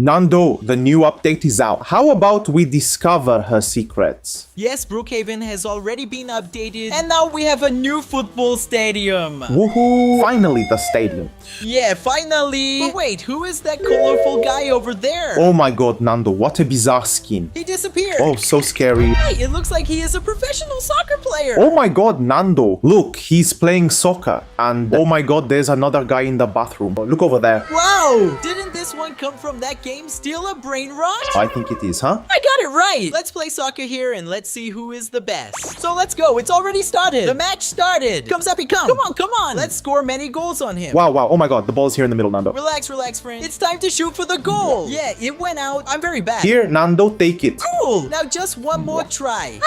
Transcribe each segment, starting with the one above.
Nando, the new update is out. How about we discover her secrets? Yes, Brookhaven has already been updated, and now we have a new football stadium. Woohoo! Finally, the stadium. Yeah, finally. But wait, who is that colorful guy over there? Oh my god, Nando, what a bizarre skin. He disappeared. Oh, so scary. Hey, it looks like he is a professional soccer player. Oh my god, Nando. Look, he's playing soccer. And oh my god, there's another guy in the bathroom. Look over there. Wow! Didn't this one come from that game, Steal a Brain Rot? I think it is, huh? I got it right! Let's play soccer here and let's see who is the best. So let's go, it's already started. The match started. Come Zappy, come. Come on. Let's score many goals on him. Wow, oh my god, the ball's here in the middle, Nando. Relax, friend. It's time to shoot for the goal. Yeah, it went out. I'm very bad. Here, Nando, take it. Cool! Now just one more try.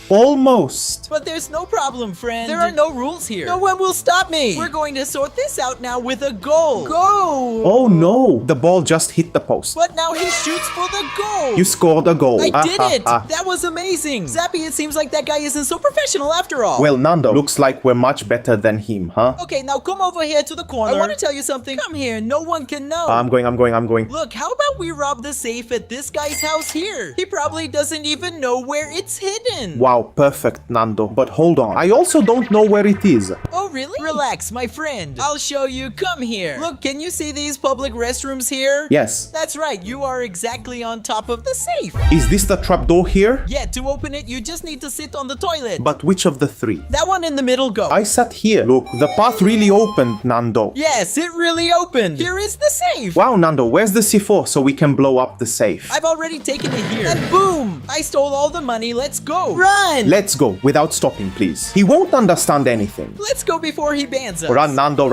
Almost. But there's no problem, friend. There are no rules here. No one will stop me. We're going to sort this out now with a goal. Go! Oh no, the ball just hit the post. But now he shoots for the goal. You scored a goal. I did it. That was amazing. Zappy, it seems like that guy isn't so professional after all. Well, Nando, looks like we're much better than him, huh? Okay, now come over here to the corner. I want to tell you something. Come here. No one can know. I'm going. Look, how about we rob the safe at this guy's house here? He probably doesn't even know where it's hidden. Wow, perfect, Nando. But hold on. I also don't know where it is. Oh, really? Relax, my friend. I'll show you. Come here. Look, can you see these public restrooms here? Yes. That's right. You are exactly on top of the safe. Is this the trapdoor here? Yeah, to open it, you just need to sit on the toilet. But which of the three? That one in the middle, go. I sat here. Look, the path really opened, Nando. Yes, it really opened. Here is the safe. Wow, Nando, where's the C4 so we can blow up the safe? I've already taken it here. And boom! I stole all the money. Let's go. Run! Let's go, without stopping, please. He won't understand anything. Let's go before he bans us. Run, Nando.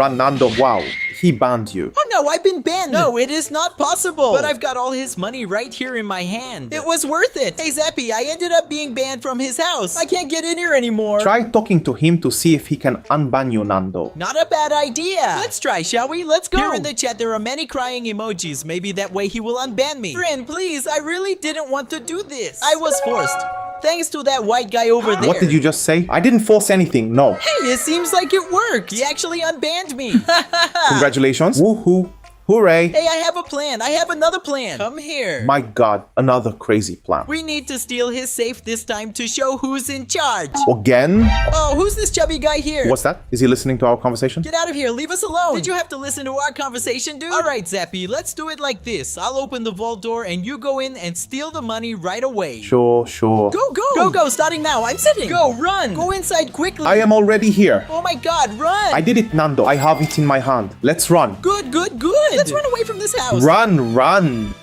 Wow, he banned you. Oh no, I've been banned. No, it is not possible. But I've got all his money right here in my hand. It was worth it. Hey, Zappy, I ended up being banned from his house. I can't get in here anymore. Try talking to him to see if he can unban you, Nando. Not a bad idea. Let's try, shall we? Let's go. Here in the chat, there are many crying emojis. Maybe that way he will unban me. Friend, please, I really didn't want to do this. I was forced. Thanks to that white guy over there. What did you just say? I didn't force anything, no. Hey, it seems like it worked. He actually unbanned me. Congratulations. Woohoo. Hooray! Hey, I have a plan. I have another plan. Come here. My god, another crazy plan. We need to steal his safe this time to show who's in charge. Again? Oh, who's this chubby guy here? What's that? Is he listening to our conversation? Get out of here. Leave us alone. Did you have to listen to our conversation, dude? All right, Zappy. Let's do it like this. I'll open the vault door and you go in and steal the money right away. Sure. Go. Starting now. I'm sitting. Go, run. Go inside quickly. I am already here. Oh my god, run. I did it, Nando. I have it in my hand. Let's run. Good. Let's run away from this house. Run.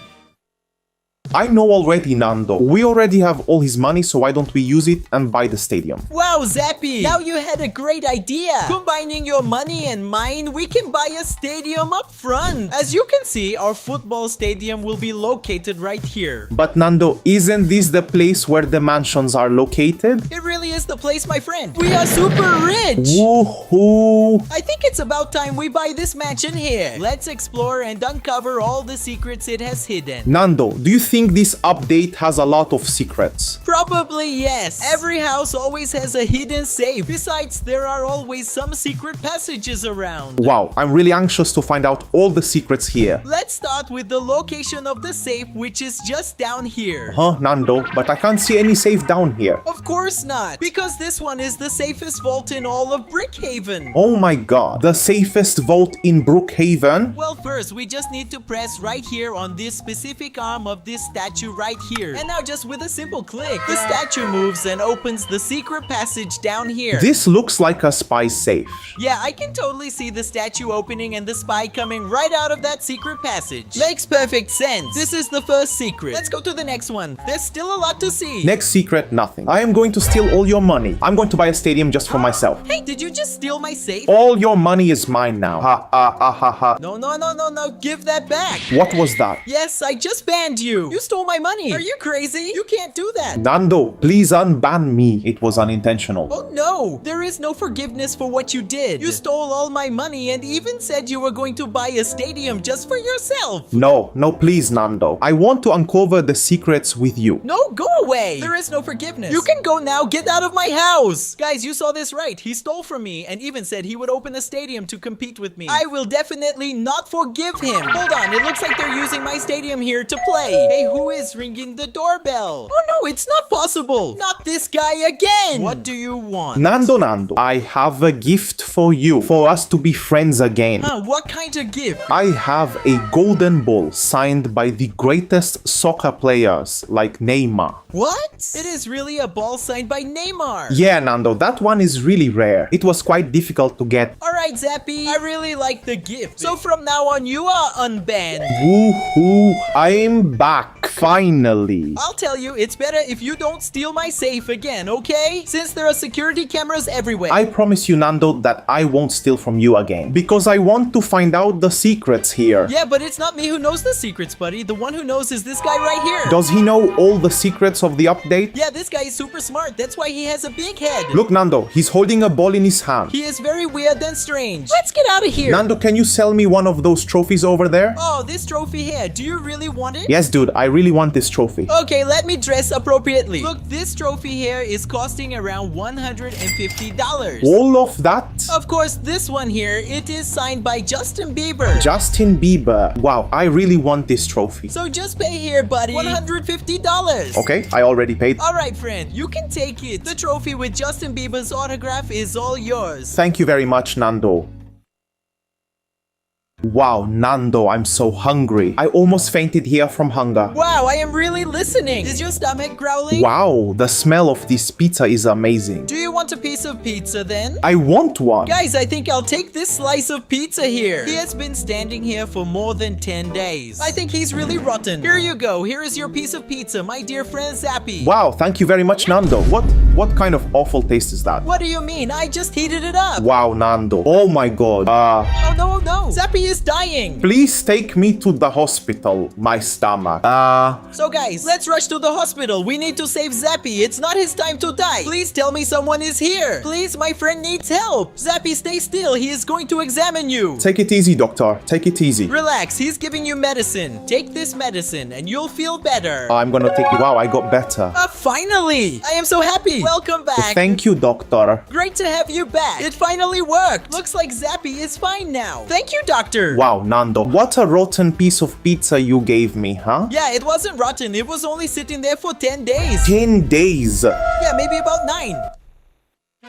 I know already, Nando. We already have all his money, so why don't we use it and buy the stadium? Wow, Zappy! Now you had a great idea! Combining your money and mine, we can buy a stadium up front! As you can see, our football stadium will be located right here. But Nando, isn't this the place where the mansions are located? It really is the place, my friend! We are super rich! Woohoo! I think it's about time we buy this mansion here. Let's explore and uncover all the secrets it has hidden. Nando, do you think this update has a lot of secrets? Probably yes. Every house always has a hidden safe. Besides, there are always some secret passages around. Wow, I'm really anxious to find out all the secrets here. Let's start with the location of the safe, which is just down here. Huh, Nando? But I can't see any safe down here. Of course not, because this one is the safest vault in all of Brookhaven. Oh my god, the safest vault in Brookhaven? Well, first, we just need to press right here on this specific arm of this statue right here. And now just with a simple click, the statue moves and opens the secret passage down here. This looks like a spy safe. Yeah, I can totally see the statue opening and the spy coming right out of that secret passage. Makes perfect sense. This is the first secret. Let's go to the next one. There's still a lot to see. Next secret, nothing. I am going to steal all your money. I'm going to buy a stadium just for myself. Hey, did you just steal my safe? All your money is mine now. Ha. No. Give that back. What was that? Yes, I just banned you. You stole my money. Are you crazy? You can't do that. Nando, please unban me. It was unintentional. Oh no, there is no forgiveness for what you did. You stole all my money and even said you were going to buy a stadium just for yourself. No, please, Nando. I want to uncover the secrets with you. No, go away. There is no forgiveness. You can go now. Get Get out of my house! Guys, you saw this right. He stole from me and even said he would open a stadium to compete with me. I will definitely not forgive him. Hold on, it looks like they're using my stadium here to play. Hey, who is ringing the doorbell? Oh no, it's not possible. Not this guy again. What do you want? Nando, I have a gift for you, for us to be friends again. What kind of gift? I have a golden ball signed by the greatest soccer players like Neymar. What? It is really a ball signed by Neymar. Yeah, Nando, that one is really rare. It was quite difficult to get. Alright, Zappy, I really like the gift. So from now on, you are unbanned. Woohoo! I'm back, finally. I'll tell you, it's better if you don't steal my safe again, okay? Since there are security cameras everywhere. I promise you, Nando, that I won't steal from you again. Because I want to find out the secrets here. Yeah, but it's not me who knows the secrets, buddy. The one who knows is this guy right here. Does he know all the secrets of the update? Yeah, this guy is super smart. That's why he has a big head. Look, Nando, he's holding a ball in his hand. He is very weird and strange. Let's get out of here. Nando, can you sell me one of those trophies over there? Oh, this trophy here. Do you really want it? Yes, dude, I really want this trophy. Okay, let me dress appropriately. Look, this trophy here is costing around $150. All of that? Of course, this one here, it is signed by Justin Bieber. Justin Bieber. Wow, I really want this trophy. So just pay here, buddy. $150. Okay, I already paid. Alright, friend, you can take it. The trophy with Justin Bieber's autograph is all yours. Thank you very much, Nando. Wow, Nando, I'm so hungry. I almost fainted here from hunger. Wow, I am really listening. Is your stomach growling? Wow, the smell of this pizza is amazing. Do you want a piece of pizza then? I want one. Guys, I think I'll take this slice of pizza here. He has been standing here for more than 10 days. I think he's really rotten. Here you go. Here is your piece of pizza, my dear friend Zappy. Wow, thank you very much, Nando. What kind of awful taste is that? What do you mean? I just heated it up. Wow, Nando. Oh my god. Oh no. Zappy is dying. Please take me to the hospital. My stomach. So guys, let's rush to the hospital. We need to save Zappy. It's not his time to die. Please tell me someone is here. Please, my friend needs help. Zappy, stay still. He is going to examine you. Take it easy, doctor. Take it easy. Relax. He's giving you medicine. Take this medicine and you'll feel better. I'm gonna take it. Wow, I got better. Finally. I am so happy. Welcome back. Thank you, doctor. Great to have you back. It finally worked. Looks like Zappy is fine now. Thank you, doctor. Wow, Nando, what a rotten piece of pizza you gave me, huh? Yeah, it wasn't rotten. It was only sitting there for 10 days. 10 days. Yeah, maybe about 9.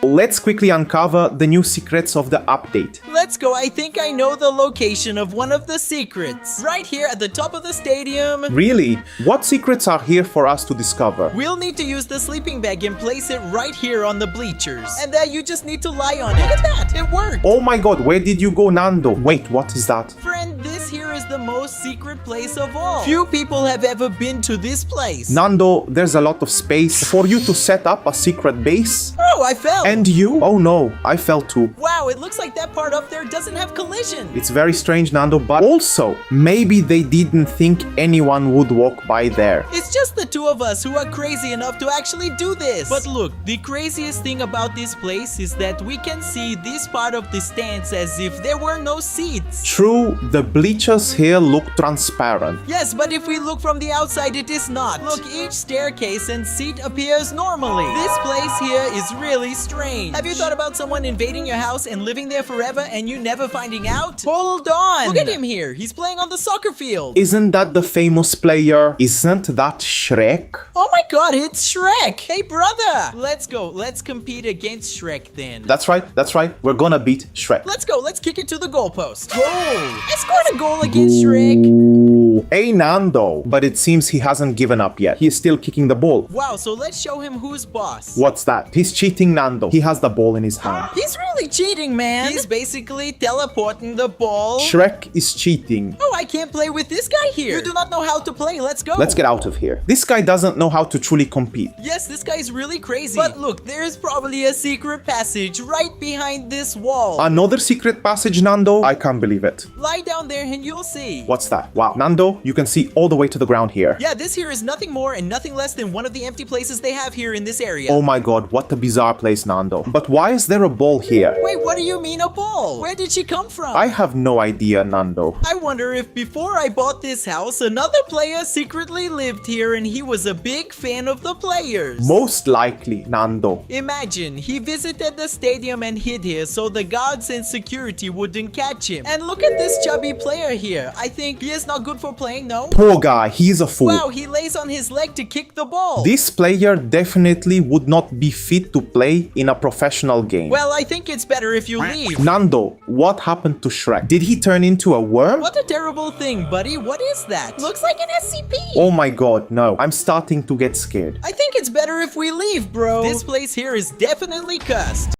Let's quickly uncover the new secrets of the update. Let's go. I think I know the location of one of the secrets. Right here at the top of the stadium. Really? What secrets are here for us to discover? We'll need to use the sleeping bag and place it right here on the bleachers. And then you just need to lie on it. Look at that. It worked. Oh my god, where did you go, Nando? Wait, what is that? Friend, this here is the most secret place of all. Few people have ever been to this place. Nando, there's a lot of space for you to set up a secret base. Oh, I fell. And you? Oh no, I fell too. Wow, it looks like that part up there doesn't have collision. It's very strange, Nando, but also, maybe they didn't think anyone would walk by there. It's just the two of us who are crazy enough to actually do this. But look, the craziest thing about this place is that we can see this part of the stands as if there were no seats. True, the bleachers here look transparent. Yes, but if we look from the outside, it is not. Look, each staircase and seat appears normally. This place here is really strange. Have you thought about someone invading your house and living there forever and you never finding out? Hold on! Look at him here. He's playing on the soccer field. Isn't that the famous player? Isn't that Shrek? Oh my god, it's Shrek! Hey brother! Let's go. Let's compete against Shrek then. That's right. We're gonna beat Shrek. Let's go. Let's kick it to the goalpost. Goal! I scored a goal against Shrek. Ooh. Hey Nando. But it seems he hasn't given up yet. He is still kicking the ball. Wow, so let's show him who's boss. What's that? He's cheating, Nando. He has the ball in his hand. He's really cheating, man. He's basically teleporting the ball. Shrek is cheating. Oh, I can't play with this guy here. You do not know how to play. Let's go. Let's get out of here. This guy doesn't know how to truly compete. Yes, this guy's really crazy. But look, there's probably a secret passage right behind this wall. Another secret passage, Nando? I can't believe it. Lie down there and you'll see. What's that? Wow. Nando, you can see all the way to the ground here. Yeah, this here is nothing more and nothing less than one of the empty places they have here in this area. Oh my god, what a bizarre fireplace, Nando. But why is there a ball here? Wait, what do you mean a ball? Where did she come from? I have no idea, Nando. I wonder if before I bought this house, another player secretly lived here and he was a big fan of the players. Most likely, Nando. Imagine, he visited the stadium and hid here so the guards and security wouldn't catch him. And look at this chubby player here. I think he is not good for playing, no? Poor guy, he's a fool. Wow, he lays on his leg to kick the ball. This player definitely would not be fit to play in a professional game. Well, I think it's better if you leave. Nando, what happened to Shrek? Did he turn into a worm? What a terrible thing, buddy. What is that? Looks like an SCP. Oh my god, no. I'm starting to get scared. I think it's better if we leave, bro. This place here is definitely cursed.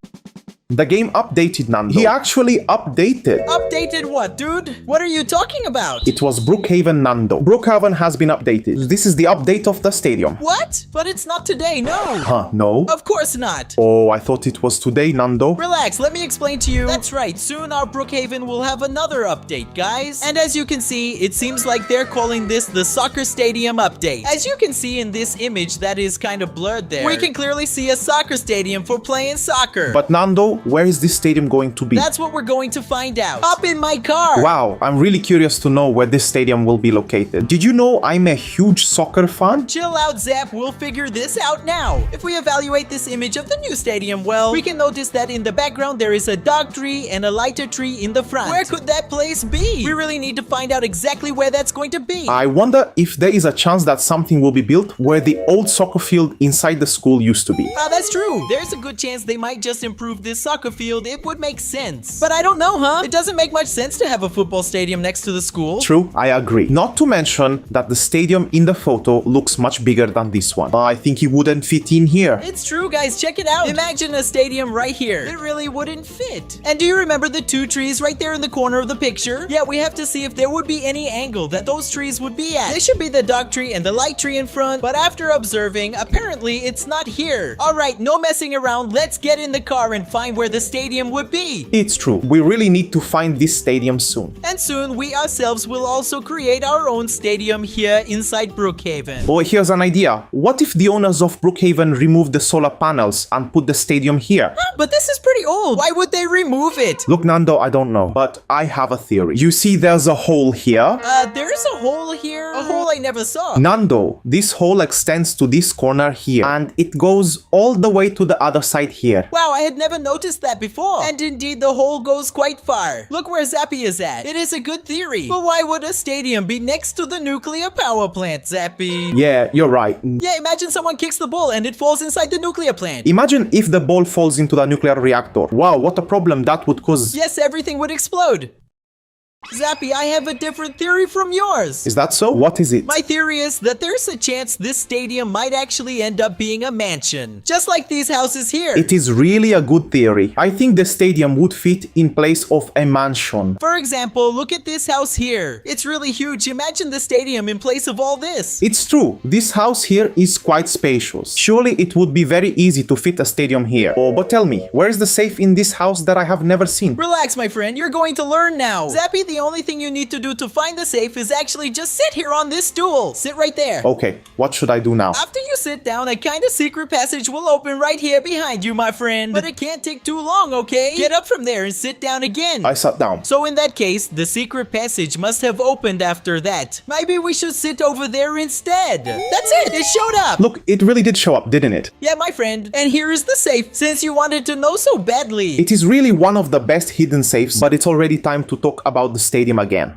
The game updated, Nando. He actually updated. Updated what, dude? What are you talking about? It was Brookhaven, Nando. Brookhaven has been updated. This is the update of the stadium. What? But it's not today, no. Huh, no? Of course not. Oh, I thought it was today, Nando. Relax, let me explain to you. That's right, soon our Brookhaven will have another update, guys. And as you can see, it seems like they're calling this the soccer stadium update. As you can see in this image that is kind of blurred there, we can clearly see a soccer stadium for playing soccer. But Nando, where is this stadium going to be? That's what we're going to find out. Up in my car. Wow, I'm really curious to know where this stadium will be located. Did you know I'm a huge soccer fan? Chill out, Zap. We'll figure this out now. If we evaluate this image of the new stadium, well, we can notice that in the background there is a dog tree and a lighter tree in the front. Where could that place be? We really need to find out exactly where that's going to be. I wonder if there is a chance that something will be built where the old soccer field inside the school used to be. Ah, that's true. There's a good chance they might just improve this soccer field. It would make sense. But I don't know, huh? It doesn't make much sense to have a football stadium next to the school. True, I agree. Not to mention that the stadium in the photo looks much bigger than this one. I think it wouldn't fit in here. It's true, guys. Check it out. Imagine a stadium right here. It really wouldn't fit. And do you remember the two trees right there in the corner of the picture? Yeah, we have to see if there would be any angle that those trees would be at. There should be the dog tree and the light tree in front, but after observing, apparently it's not here. Alright, no messing around. Let's get in the car and find where the stadium would be. It's true. We really need to find this stadium soon. And soon we ourselves will also create our own stadium here inside Brookhaven. Oh, here's an idea. What if the owners of Brookhaven remove the solar panels and put the stadium here? But this is pretty old. Why would they remove it? Look, Nando, I don't know, but I have a theory. You see there's a hole here? There's a hole here? A hole I never saw. Nando, this hole extends to this corner here, and it goes all the way to the other side here. Wow, I had never noticed that before. And indeed, the hole goes quite far. Look where Zappy is at. It is a good theory. But why would a stadium be next to the nuclear power plant, Zappy? Yeah, you're right. Yeah, imagine someone kicks the ball and it falls inside the nuclear plant. Imagine if the ball falls into the nuclear reactor. Wow, what a problem that would cause. Yes, everything would explode. Zappy, I have a different theory from yours. Is that so? What is it? My theory is that there's a chance this stadium might actually end up being a mansion. Just like these houses here. It is really a good theory. I think the stadium would fit in place of a mansion. For example, look at this house here. It's really huge. Imagine the stadium in place of all this. It's true. This house here is quite spacious. Surely it would be very easy to fit a stadium here. Oh, but tell me, where is the safe in this house that I have never seen? Relax, my friend. You're going to learn now. Zappy, the only thing you need to do to find the safe is actually just sit here on this stool. Sit right there. Okay, what should I do now? After you sit down, a kind of secret passage will open right here behind you, my friend. But it can't take too long, okay? Get up from there and sit down again. I sat down. So in that case, the secret passage must have opened after that. Maybe we should sit over there instead. That's it. It showed up. Look, it really did show up, didn't it? Yeah, my friend. And here is the safe, since you wanted to know so badly. It is really one of the best hidden safes, but it's already time to talk about the stadium again.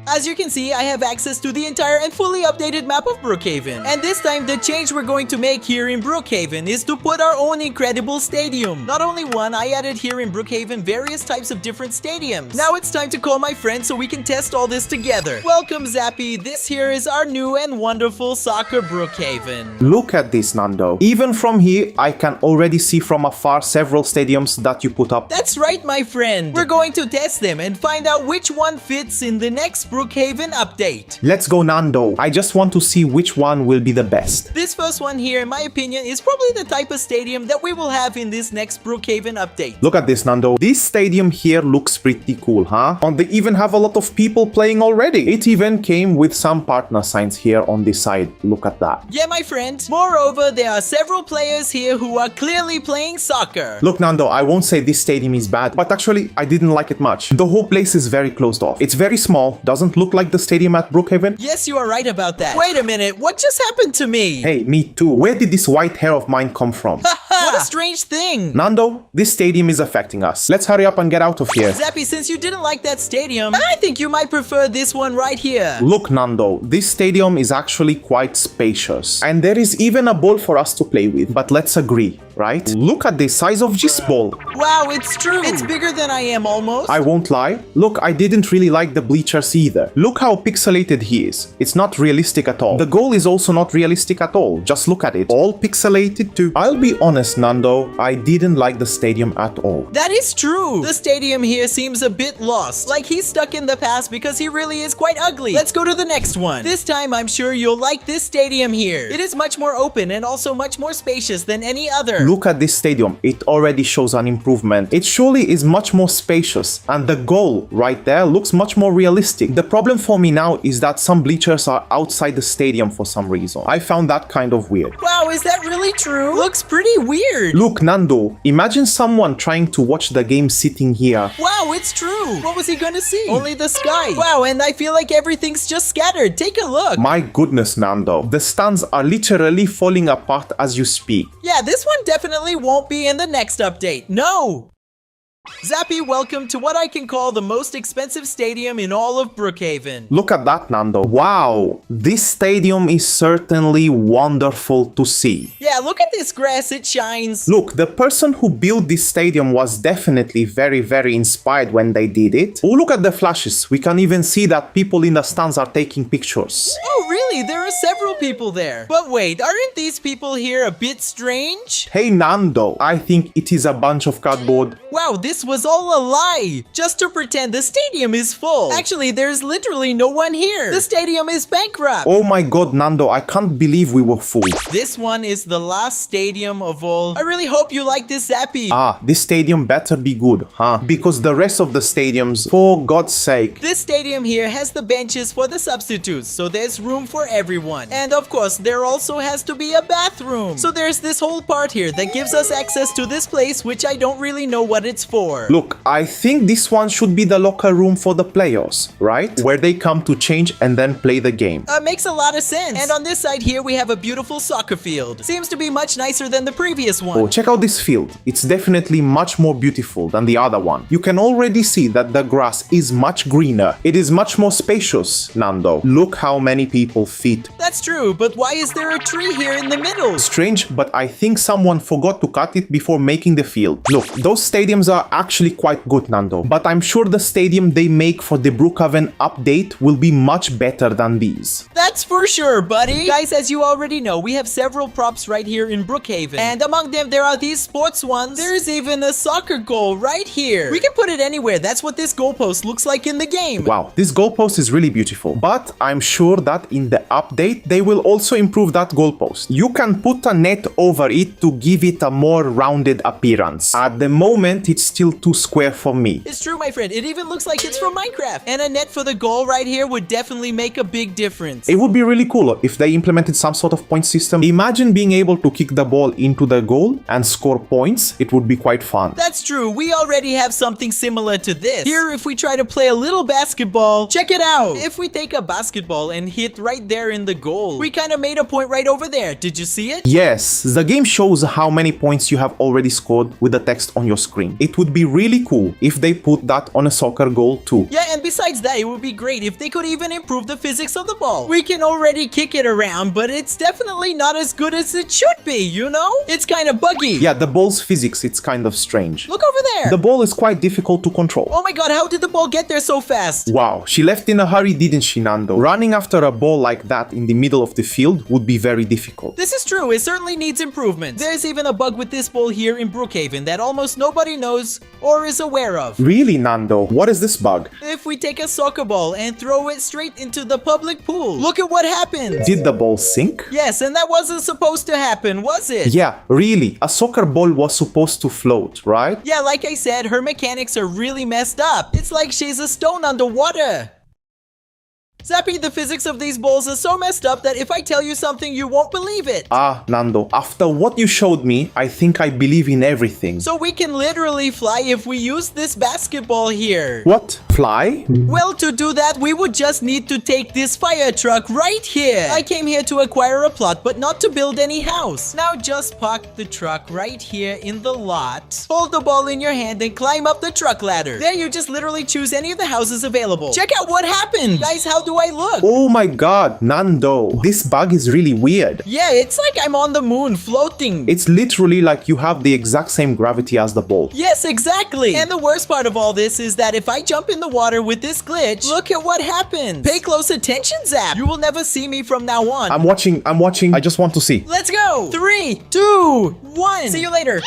As you can see, I have access to the entire and fully updated map of Brookhaven. And this time, the change we're going to make here in Brookhaven is to put our own incredible stadium. Not only one, I added here in Brookhaven various types of different stadiums. Now it's time to call my friend so we can test all this together. Welcome, Zappy. This here is our new and wonderful soccer Brookhaven. Look at this, Nando. Even from here, I can already see from afar several stadiums that you put up. That's right, my friend. We're going to test them and find out which one fits in the next Brookhaven update. Let's go, Nando. I just want to see which one will be the best. This first one here, in my opinion, is probably the type of stadium that we will have in this next Brookhaven update. Look at this, Nando. This stadium here looks pretty cool, huh? And they even have a lot of people playing already. It even came with some partner signs here on this side. Look at that. Yeah, my friend. Moreover, there are several players here who are clearly playing soccer. Look, Nando, I won't say this stadium is bad, but actually, I didn't like it much. The whole place is very closed off. It's very small, doesn't look like the stadium at Brookhaven. Yes, you are right about that. Wait a minute, what just happened to me? Hey, me too. Where did this white hair of mine come from? What a strange thing. Nando, this stadium is affecting us. Let's hurry up and get out of here. Zappy, since you didn't like that stadium, I think you might prefer this one right here. Look, Nando, this stadium is actually quite spacious. And there is even a ball for us to play with. But let's agree, right? Look at the size of this ball. Wow, it's true. It's bigger than I am almost. I won't lie. Look, I didn't really like the bleachers either. Look how pixelated he is. It's not realistic at all. The goal is also not realistic at all. Just look at it. All pixelated too. I'll be honest, Nando, I didn't like the stadium at all. That is true. The stadium here seems a bit lost. Like he's stuck in the past because he really is quite ugly. Let's go to the next one. This time I'm sure you'll like this stadium here. It is much more open and also much more spacious than any other. Look at this stadium. It already shows an improvement. It surely is much more spacious. And the goal right there looks much more realistic. The problem for me now is that some bleachers are outside the stadium for some reason. I found that kind of weird. Wow, is that really true? Looks pretty weird. Look, Nando, imagine someone trying to watch the game sitting here. Wow, it's true. What was he gonna see? Only the sky. Wow, and I feel like everything's just scattered. Take a look. My goodness, Nando. The stands are literally falling apart as you speak. Yeah, this one definitely won't be in the next update. No! Zappy, welcome to what I can call the most expensive stadium in all of Brookhaven. Look at that, Nando. Wow, this stadium is certainly wonderful to see. Yeah, look at this grass, it shines. Look, the person who built this stadium was definitely very inspired when they did it. Oh, look at the flashes. We can even see that people in the stands are taking pictures. Oh, really? There are several people there. But wait, aren't these people here a bit strange? Hey, Nando, I think it is a bunch of cardboard. Wow, this was all a lie, just to pretend the stadium is full. Actually, there's literally no one here. The stadium is bankrupt. Oh my god, Nando, I can't believe we were fooled. This one is the last stadium of all. I really hope you like this, Zappy. Ah, this stadium better be good, huh? Because the rest of the stadiums, for God's sake. This stadium here has the benches for the substitutes, so there's room for everyone. And of course, there also has to be a bathroom. So there's this whole part here that gives us access to this place, which I don't really know what it's for. Look, I think this one should be the locker room for the players, right? Where they come to change and then play the game. Makes a lot of sense. And on this side here, we have a beautiful soccer field. Seems to be much nicer than the previous one. Oh, check out this field. It's definitely much more beautiful than the other one. You can already see that the grass is much greener. It is much more spacious, Nando. Look how many people fit. That's true, but why is there a tree here in the middle? Strange, but I think someone forgot to cut it before making the field. Look, those stadiums are actually quite good, Nando, but I'm sure the stadium they make for the Brookhaven update will be much better than these. That's for sure, buddy. Guys, as you already know, we have several props right here in Brookhaven, and among them there are these sports ones. There's even a soccer goal right here. We can put it anywhere. That's what this goalpost looks like in the game. Wow, this goalpost is really beautiful, but I'm sure that in the update they will also improve that goalpost. You can put a net over it to give it a more rounded appearance. At the moment it's still too square for me. It's true, my friend. It even looks like it's from Minecraft. And a net for the goal right here would definitely make a big difference. It would be really cool if they implemented some sort of point system. Imagine being able to kick the ball into the goal and score points. It would be quite fun. That's true. We already have something similar to this. Here, if we try to play a little basketball, check it out. If we take a basketball and hit right there in the goal, we kind of made a point right over there. Did you see it? Yes, the game shows how many points you have already scored with the text on your screen. It would be really cool if they put that on a soccer goal too. Yeah, and besides that, it would be great if they could even improve the physics of the ball. We can already kick it around, but it's definitely not as good as it should be, you know? It's kind of buggy. Yeah, the ball's physics, it's kind of strange. Look over there. The ball is quite difficult to control. Oh my god, how did the ball get there so fast? Wow, she left in a hurry, didn't she, Nando? Running after a ball like like that in the middle of the field would be very difficult. This is true, it certainly needs improvement. There's even a bug with this ball here in Brookhaven that almost nobody knows or is aware of. Really, Nando? What is this bug? If we take a soccer ball and throw it straight into the public pool, look at what happens. Did the ball sink? Yes, and that wasn't supposed to happen, was it? Yeah, really. A soccer ball was supposed to float, right? Yeah, like I said, her mechanics are really messed up. It's like she's a stone underwater. Zappy, the physics of these balls are so messed up that if I tell you something, you won't believe it. Ah, Nando, after what you showed me, I think I believe in everything. So we can literally fly if we use this basketball here. What? Fly? Well, to do that, we would just need to take this fire truck right here. I came here to acquire a plot, but not to build any house. Now just park the truck right here in the lot. Hold the ball in your hand and climb up the truck ladder. There you just literally choose any of the houses available. Check out what happened. Guys, how do I look? Oh my god, Nando, this bug is really weird. Yeah, it's like I'm on the moon floating. It's literally like you have the exact same gravity as the ball. Yes, exactly. And the worst part of all this is that if I jump in the water with this glitch, look at what happens. Pay close attention, Zap. You will never see me from now on. I'm watching. I just want to see. Let's go. 3, 2, 1. See you later.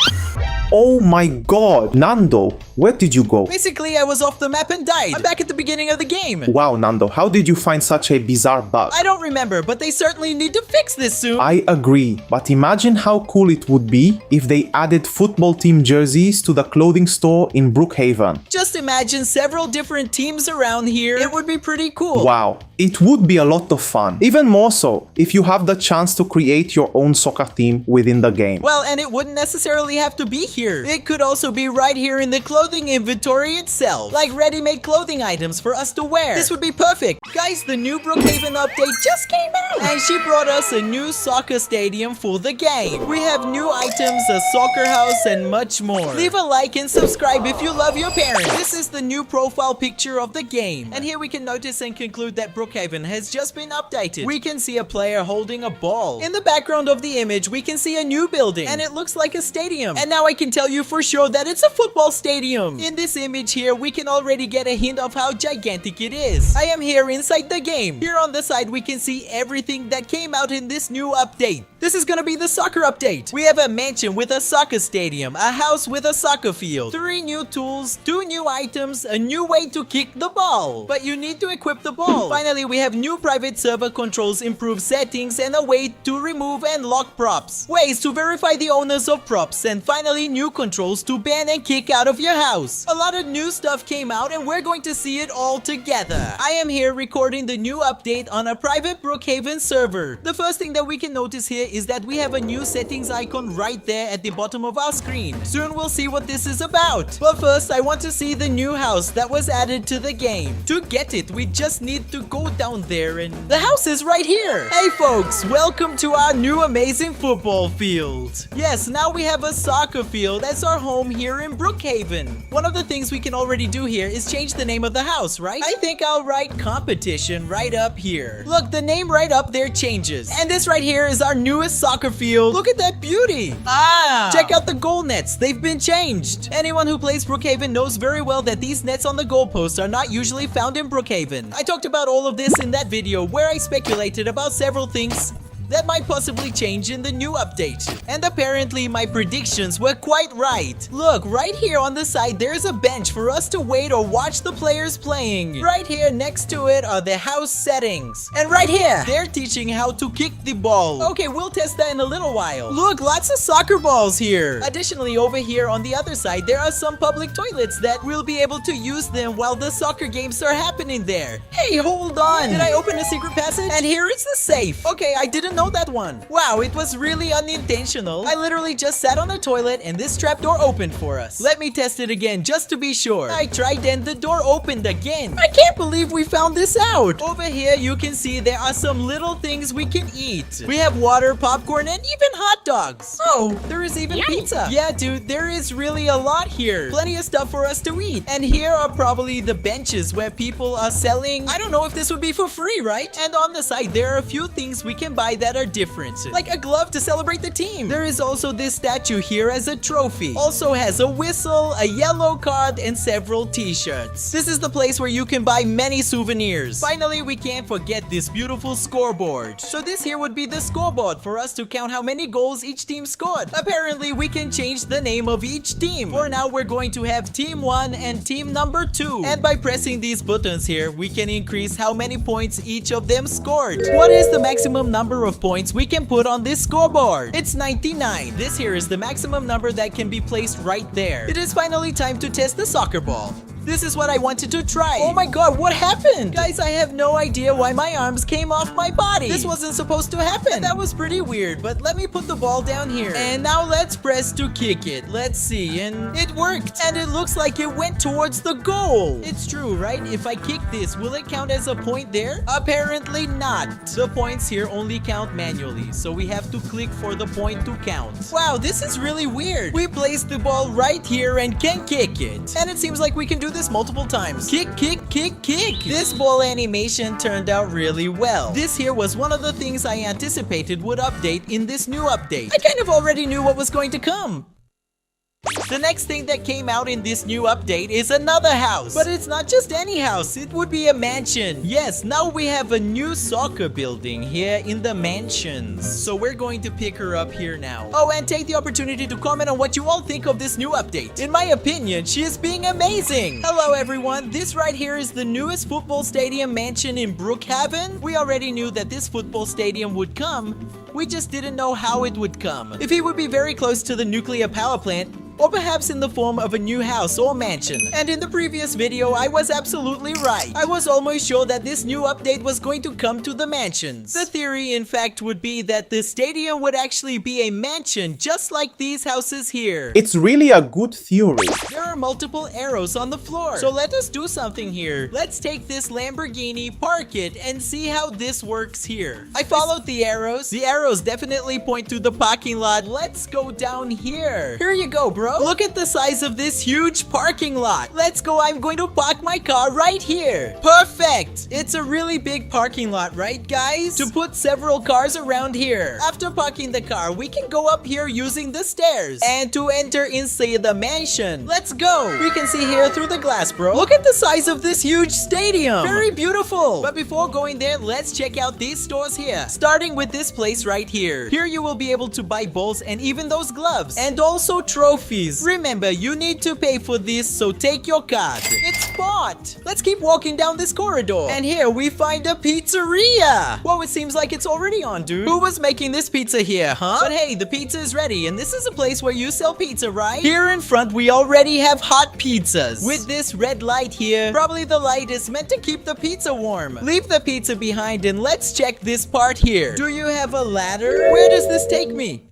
Oh my god, Nando, where did you go? Basically, I was off the map and died. I'm back at the beginning of the game. Wow, Nando, how did you find such a bizarre bug? I don't remember, but they certainly need to fix this soon. I agree, but imagine how cool it would be if they added football team jerseys to the clothing store in Brookhaven. Just imagine several different teams around here. It would be pretty cool. Wow, it would be a lot of fun. Even more so if you have the chance to create your own soccer team within the game. Well, and it wouldn't necessarily have to be here. It could also be right here in the clothing inventory itself, like ready-made clothing items for us to wear. This would be perfect. Guys, the new Brookhaven update just came out, and she brought us a new soccer stadium for the game. We have new items, a soccer house, and much more. Leave a like and subscribe if you love your parents. This is the new profile picture of the game, and here we can notice and conclude that Brookhaven has just been updated. We can see a player holding a ball. In the background of the image, we can see a new building, and it looks like a stadium. And now I can tell you for sure that it's a football stadium. In this image here, we can already get a hint of how gigantic it is. I am here inside the game. Here on the side, we can see everything that came out in this new update. This is gonna be the soccer update. We have a mansion with a soccer stadium, a house with a soccer field, 3 new tools, 2 new items, a new way to kick the ball. But you need to equip the ball. Finally, we have new private server controls, improved settings, and a way to remove and lock props. Ways to verify the owners of props, and finally new controls to ban and kick out of your house. A lot of new stuff came out and we're going to see it all together. I am here recording the new update on a private Brookhaven server. The first thing that we can notice here is that we have a new settings icon right there at the bottom of our screen. Soon we'll see what this is about. But first, I want to see the new house that was added to the game. To get it, we just need to go down there and the house is right here. Hey folks, welcome to our new amazing football field. Yes, now we have a soccer field as our home here in Brookhaven. One of the things we can already do here is change the name of the house, right? I think I'll write competition right up here. Look, the name right up there changes. And this right here is our newest soccer field. Look at that beauty. Check out the goal nets. They've been changed. Anyone who plays Brookhaven knows very well that these nets on the goalposts are not usually found in Brookhaven. I talked about all of this in that video where I speculated about several things that might possibly change in the new update. And apparently my predictions were quite right. Look, right here on the side there's a bench for us to wait or watch the players playing. Right here next to it are the house settings. And right here, they're teaching how to kick the ball. Okay, we'll test that in a little while. Look, lots of soccer balls here. Additionally, over here on the other side, there are some public toilets that we'll be able to use them while the soccer games are happening there. Hey, hold on. Did I open a secret passage? And here is the safe. Okay, I didn't know that one. Wow, it was really unintentional. I literally just sat on the toilet and this trapdoor opened for us. Let me test it again just to be sure. I tried and the door opened again. I can't believe we found this out. Over here you can see there are some little things we can eat. We have water, popcorn, and even hot dogs. Oh, there is even pizza. Yeah, dude, there is really a lot here. Plenty of stuff for us to eat. And here are probably the benches where people are selling. I don't know if this would be for free, right? And on the side, there are a few things we can buy that that are different, like a glove to celebrate the team. There is also this statue here as a trophy. Also has a whistle, a yellow card, and several t-shirts. This is the place where you can buy many souvenirs. Finally, we can't forget this beautiful scoreboard. So this here would be the scoreboard for us to count how many goals each team scored. Apparently, we can change the name of each team. For now, we're going to have Team 1 and Team number 2. And by pressing these buttons here, we can increase how many points each of them scored. What is the maximum number of points we can put on this scoreboard? It's 99. This here is the maximum number that can be placed right there. It is finally time to test the soccer ball. This is what I wanted to try. Oh my god, what happened? Guys, I have no idea why my arms came off my body. This wasn't supposed to happen. That was pretty weird, but let me put the ball down here. And now let's press to kick it. Let's see, and it worked. And it looks like it went towards the goal. It's true, right? If I kick this, will it count as a point there? Apparently not. The points here only count manually, so we have to click for the point to count. Wow, this is really weird. We placed the ball right here and can kick it. And it seems like we can do this multiple times. Kick, kick, kick, kick. This ball animation turned out really well. This here was one of the things I anticipated would update in this new update. I kind of already knew what was going to come. The next thing that came out in this new update is another house. But it's not just any house, it would be a mansion. Yes, now we have a new soccer building here in the mansions. So we're going to pick her up here now. Oh, and take the opportunity to comment on what you all think of this new update. In my opinion, she is being amazing. Hello everyone, this right here is the newest football stadium mansion in Brookhaven. We already knew that this football stadium would come. We just didn't know how it would come. If it would be very close to the nuclear power plant, or perhaps in the form of a new house or mansion. And in the previous video, I was absolutely right. I was almost sure that this new update was going to come to the mansions. The theory, in fact, would be that the stadium would actually be a mansion, just like these houses here. It's really a good theory. There are multiple arrows on the floor. So let us do something here. Let's take this Lamborghini, park it, and see how this works here. I followed the arrows. The arrows definitely point to the parking lot. Let's go down here. Here you go, bro. Look at the size of this huge parking lot. Let's go. I'm going to park my car right here. Perfect. It's a really big parking lot, right, guys? To put several cars around here. After parking the car, we can go up here using the stairs. And to enter inside the mansion, let's go. We can see here through the glass, bro. Look at the size of this huge stadium. Very beautiful. But before going there, let's check out these stores here. Starting with this place right here. Here you will be able to buy balls and even those gloves. And also trophies. Remember, you need to pay for this, so take your card. It's bought. Let's keep walking down this corridor. And here we find a pizzeria. Whoa, it seems like it's already on, dude. Who was making this pizza here, huh? But hey, the pizza is ready, and this is a place where you sell pizza, right? Here in front, we already have hot pizzas. With this red light here, probably the light is meant to keep the pizza warm. Leave the pizza behind and let's check this part here. Do you have a ladder? Where does this take me?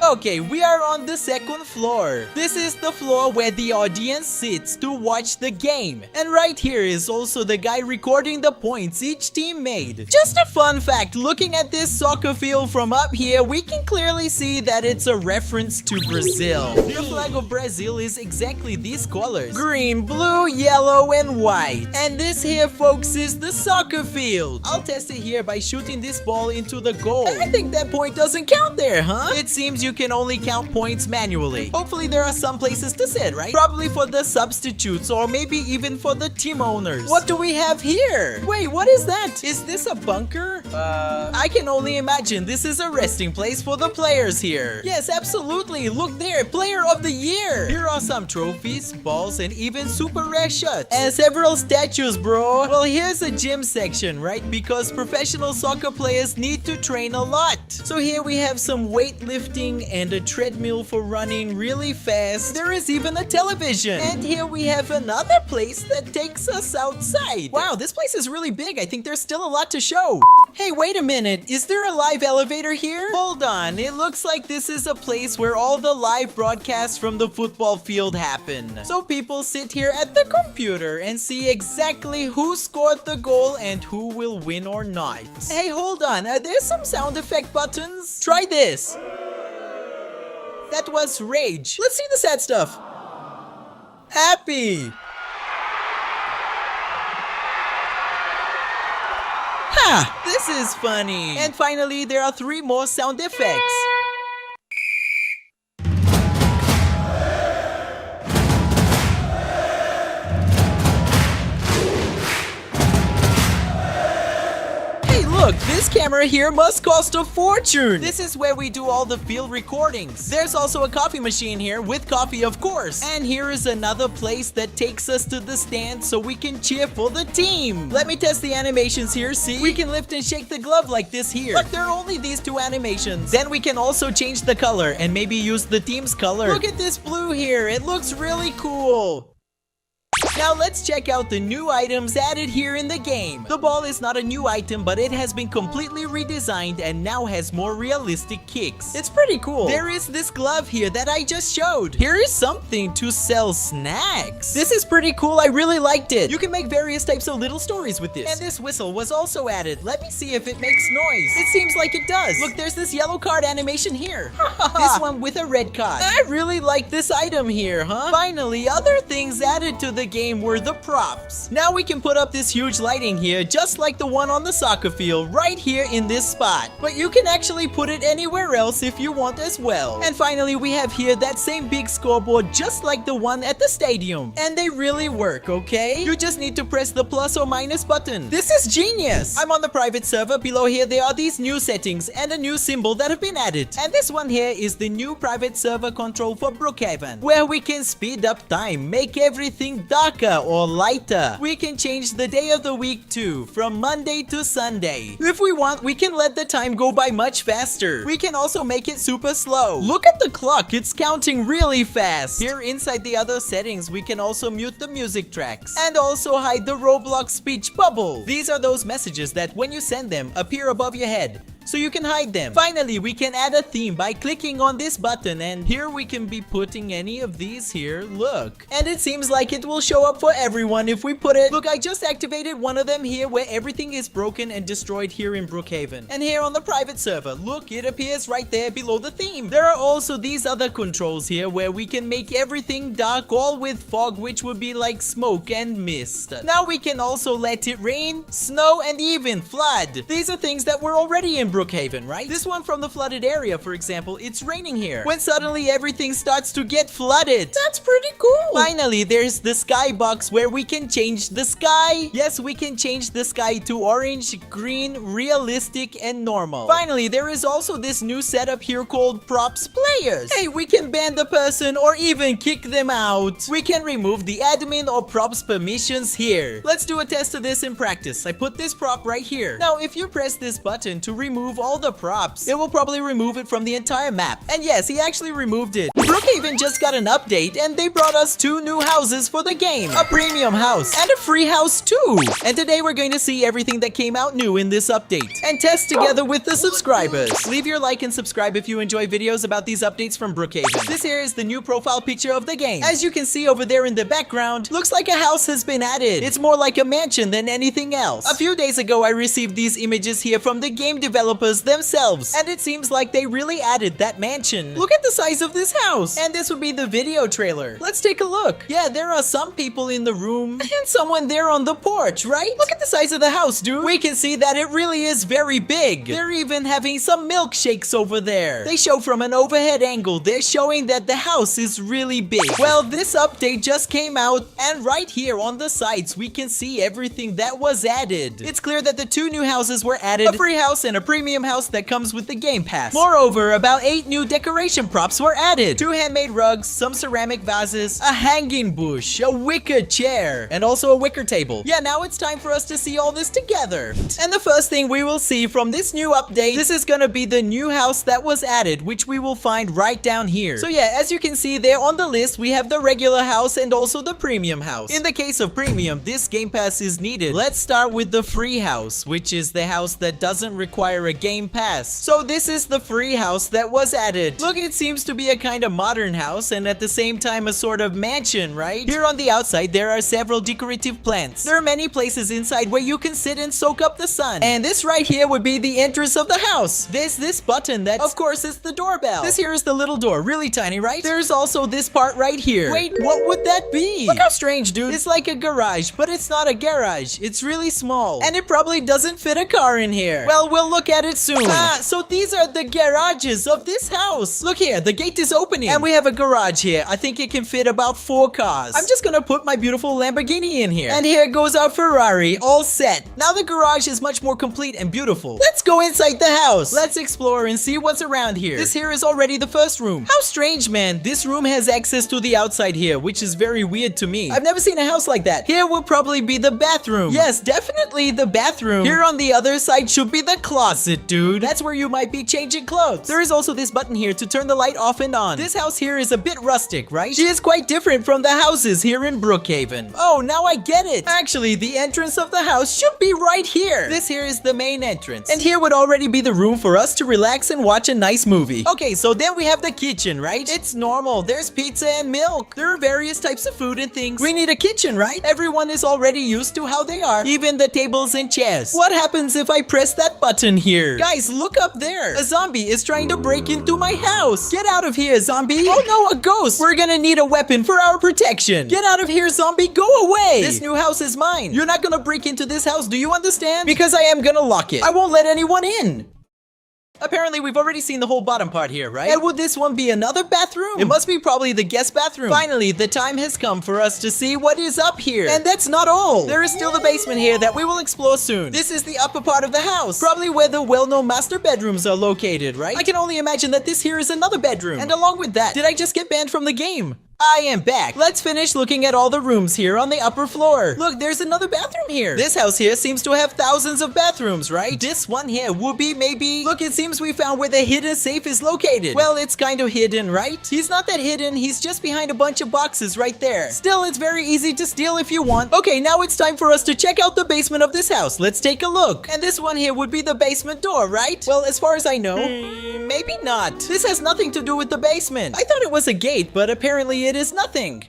Okay, we are on the second floor. This is the floor where the audience sits to watch the game. And right here is also the guy recording the points each team made. Just a fun fact, looking at this soccer field from up here, we can clearly see that it's a reference to Brazil. The flag of Brazil is exactly these colors: green, blue, yellow, and white. And this here, folks, is the soccer field. I'll test it here by shooting this ball into the goal. And I think that point doesn't count there, huh? It seems you can only count points manually. Hopefully there are some places to sit, right? Probably for the substitutes or maybe even for the team owners. What do we have here? Wait, what is that? Is this a bunker? I can only imagine this is a resting place for the players here. Yes, absolutely. Look there, player of the year. Here are some trophies, balls, and even super rare shirts. And several statues, bro. Well, here's a gym section, right? Because professional soccer players need to train a lot. So here we have some weightlifting and a treadmill for running really fast. There is even a television. And here we have another place that takes us outside. Wow, this place is really big. I think there's still a lot to show. Hey, wait a minute. Is there a live elevator here? Hold on. It looks like this is a place where all the live broadcasts from the football field happen. So people sit here at the computer and see exactly who scored the goal and who will win or not. Hey, hold on. Are there some sound effect buttons? Try this. That was rage. Let's see the sad stuff. Happy. This is funny. And finally, there are 3 more sound effects. Look, this camera here must cost a fortune. This is where we do all the field recordings. There's also a coffee machine here with coffee, of course. And here is another place that takes us to the stand so we can cheer for the team. Let me test the animations here. See, we can lift and shake the glove like this here. But there are only these 2 animations. Then we can also change the color and maybe use the team's color. Look at this blue here. It looks really cool. Now let's check out the new items added here in the game. The ball is not a new item, but it has been completely redesigned and now has more realistic kicks. It's pretty cool. There is this glove here that I just showed. Here is something to sell snacks. This is pretty cool. I really liked it. You can make various types of little stories with this. And this whistle was also added. Let me see if it makes noise. It seems like it does. Look, there's this yellow card animation here. This one with a red card. I really like this item here, huh? Finally, other things added to the game were the props. Now we can put up this huge lighting here, just like the one on the soccer field, right here in this spot. But you can actually put it anywhere else if you want as well. And finally, we have here that same big scoreboard, just like the one at the stadium. And they really work, okay? You just need to press the plus or minus button. This is genius! I'm on the private server. Below here, there are these new settings and a new symbol that have been added. And this one here is the new private server control for Brookhaven, where we can speed up time, make everything darker or lighter. We can change the day of the week too, from Monday to Sunday. If we want, we can let the time go by much faster. We can also make it super slow. Look at the clock, it's counting really fast. Here inside the other settings, we can also mute the music tracks and also hide the Roblox speech bubble. These are those messages that when you send them appear above your head, so you can hide them. Finally, we can add a theme by clicking on this button, and here we can be putting any of these here. Look, and it seems like it will show up for everyone if we put it. Look, I just activated one of them here where everything is broken and destroyed here in Brookhaven. And here on the private server, look, it appears right there below the theme. There are also these other controls here where we can make everything dark, all with fog, which would be like smoke and mist. Now we can also let it rain, snow, and even flood. These are things that were already in Brookhaven, right? This one from the flooded area, for example, it's raining here, when suddenly everything starts to get flooded. That's pretty cool. Finally, there's the skybox where we can change the sky. Yes, we can change the sky to orange, green, realistic, and normal. Finally, there is also this new setup here called props players. Hey, we can ban the person or even kick them out. We can remove the admin or props permissions here. Let's do a test of this in practice. I put this prop right here. Now, if you press this button to remove all the props, it will probably remove it from the entire map. And yes, he actually removed it. Brookhaven just got an update and they brought us 2 new houses for the game. A premium house and a free house too. And today we're going to see everything that came out new in this update and test together with the subscribers. Leave your like and subscribe if you enjoy videos about these updates from Brookhaven. This here is the new profile picture of the game. As you can see over there in the background, looks like a house has been added. It's more like a mansion than anything else. A few days ago, I received these images here from the game developers themselves, and it seems like they really added that mansion. Look at the size of this house. And this would be the video trailer. Let's take a look. Yeah, there are some people in the room and someone there on the porch, right? Look at the size of the house, dude. We can see that it really is very big. They're even having some milkshakes over there. They show from an overhead angle. They're showing that the house is really big. Well, this update just came out, and right here on the sides, we can see everything that was added. It's clear that the 2 new houses were added, a free house and a premium house that comes with the Game Pass. Moreover, about 8 new decoration props were added. 2 handmade rugs, some ceramic vases, a hanging bush, a wicker chair, and also a wicker table. Yeah, now it's time for us to see all this together. And the first thing we will see from this new update, this is gonna be the new house that was added, which we will find right down here. So yeah, as you can see there on the list, we have the regular house and also the premium house. In the case of premium, this Game Pass is needed. Let's start with the free house, which is the house that doesn't require a Game Pass. So this is the free house that was added. Look, it seems to be a kind of modern house and at the same time a sort of mansion, right? Here on the outside, there are several decorative plants. There are many places inside where you can sit and soak up the sun. And this right here would be the entrance of the house. There's this button that, of course, is the doorbell. This here is the little door, really tiny, right? There's also this part right here. Wait, what would that be? Look how strange, dude. It's like a garage, but it's not a garage. It's really small. And it probably doesn't fit a car in here. Well, we'll look at it soon. So these are the garages of this house. Look here, the gate is opening. And we have a garage here. I think it can fit about 4 cars. I'm just gonna put my beautiful Lamborghini in here. And here goes our Ferrari, all set. Now the garage is much more complete and beautiful. Let's go inside the house. Let's explore and see what's around here. This here is already the first room. How strange, man. This room has access to the outside here, which is very weird to me. I've never seen a house like that. Here will probably be the bathroom. Yes, definitely the bathroom. Here on the other side should be the closet, dude. That's where you might be changing clothes. There is also this button here to turn the light off and on. This house here is a bit rustic, right? She is quite different from the houses here in Brookhaven. Oh, now I get it. Actually, the entrance of the house should be right here. This here is the main entrance. And here would already be the room for us to relax and watch a nice movie. Okay, so then we have the kitchen, right? It's normal. There's pizza and milk. There are various types of food and things. We need a kitchen, right? Everyone is already used to how they are. Even the tables and chairs. What happens if I press that button here? Guys, look up there. A zombie is trying to break into my house. Get out of here, zombie. Oh no, a ghost. We're gonna need a weapon for our protection. Get out of here, zombie. Go away. This new house is mine. You're not gonna break into this house, do you understand? Because I am gonna lock it. I won't let anyone in. Apparently, we've already seen the whole bottom part here, right? And would this one be another bathroom? It must be probably the guest bathroom. Finally, the time has come for us to see what is up here. And that's not all. There is still the basement here that we will explore soon. This is the upper part of the house. Probably where the well-known master bedrooms are located, right? I can only imagine that this here is another bedroom. And along with that, did I just get banned from the game? I am back. Let's finish looking at all the rooms here on the upper floor. Look, there's another bathroom here. This house here seems to have thousands of bathrooms, right? This one here would be maybe... Look, it seems we found where the hidden safe is located. Well, it's kind of hidden, right? He's not that hidden. He's just behind a bunch of boxes right there. Still, it's very easy to steal if you want. Okay, now it's time for us to check out the basement of this house. Let's take a look. And this one here would be the basement door, right? Well, as far as I know, maybe not. This has nothing to do with the basement. I thought it was a gate, but apparently it is nothing.